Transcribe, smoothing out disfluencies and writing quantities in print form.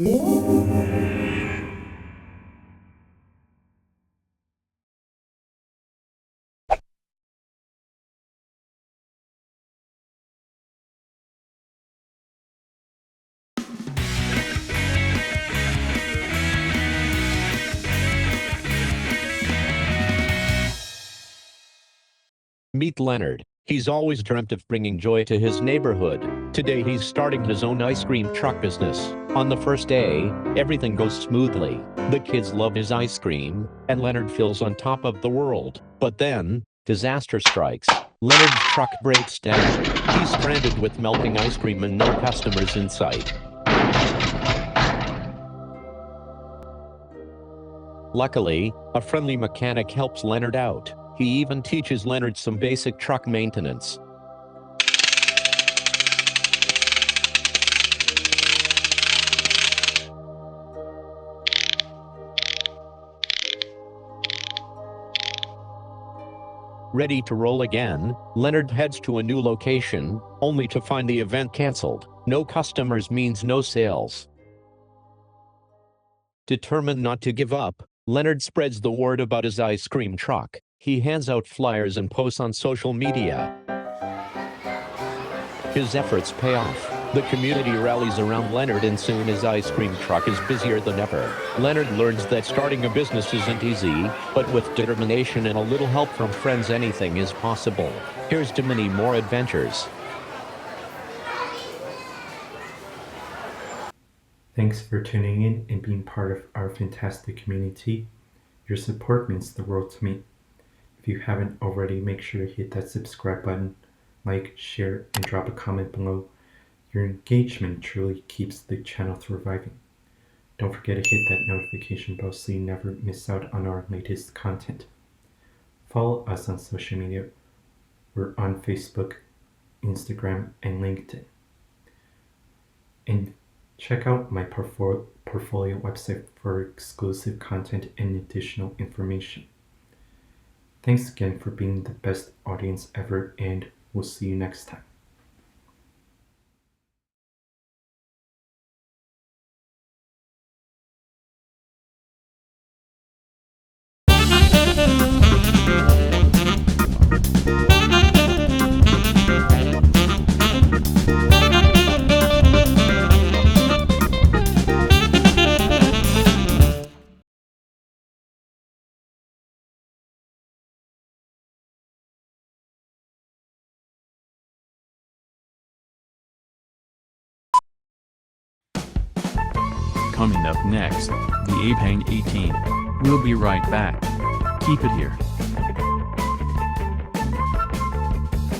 Meet Leonard. He's always dreamt of bringing joy to his neighborhood. Today he's starting his own ice cream truck business. On the first day, everything goes smoothly. The kids love his ice cream, and Leonard feels on top of the world. But then, disaster strikes. Leonard's truck breaks down. He's stranded with melting ice cream and no customers in sight. Luckily, a friendly mechanic helps Leonard out. He even teaches Leonard some basic truck maintenance. Ready to roll again, Leonard heads to a new location, only to find the event canceled. No customers means no sales. Determined not to give up, Leonard spreads the word about his ice cream truck. He hands out flyers and posts on social media. His efforts pay off. The community rallies around Leonard and soon his ice cream truck is busier than ever. Leonard learns that starting a business isn't easy, but with determination and a little help from friends, anything is possible. Here's to many more adventures. Thanks for tuning in and being part of our fantastic community. Your support means the world to me. If you haven't already, make sure to hit that subscribe button, like, share, and drop a comment below. Your engagement truly keeps the channel thriving. Don't forget to hit that notification bell so you never miss out on our latest content. Follow us on social media. We're on Facebook, Instagram, and LinkedIn. And check out my portfolio website for exclusive content and additional information. Thanks again for being the best audience ever, and we'll see you next time. Coming up next, the Apang 18. We'll be right back. Keep it here.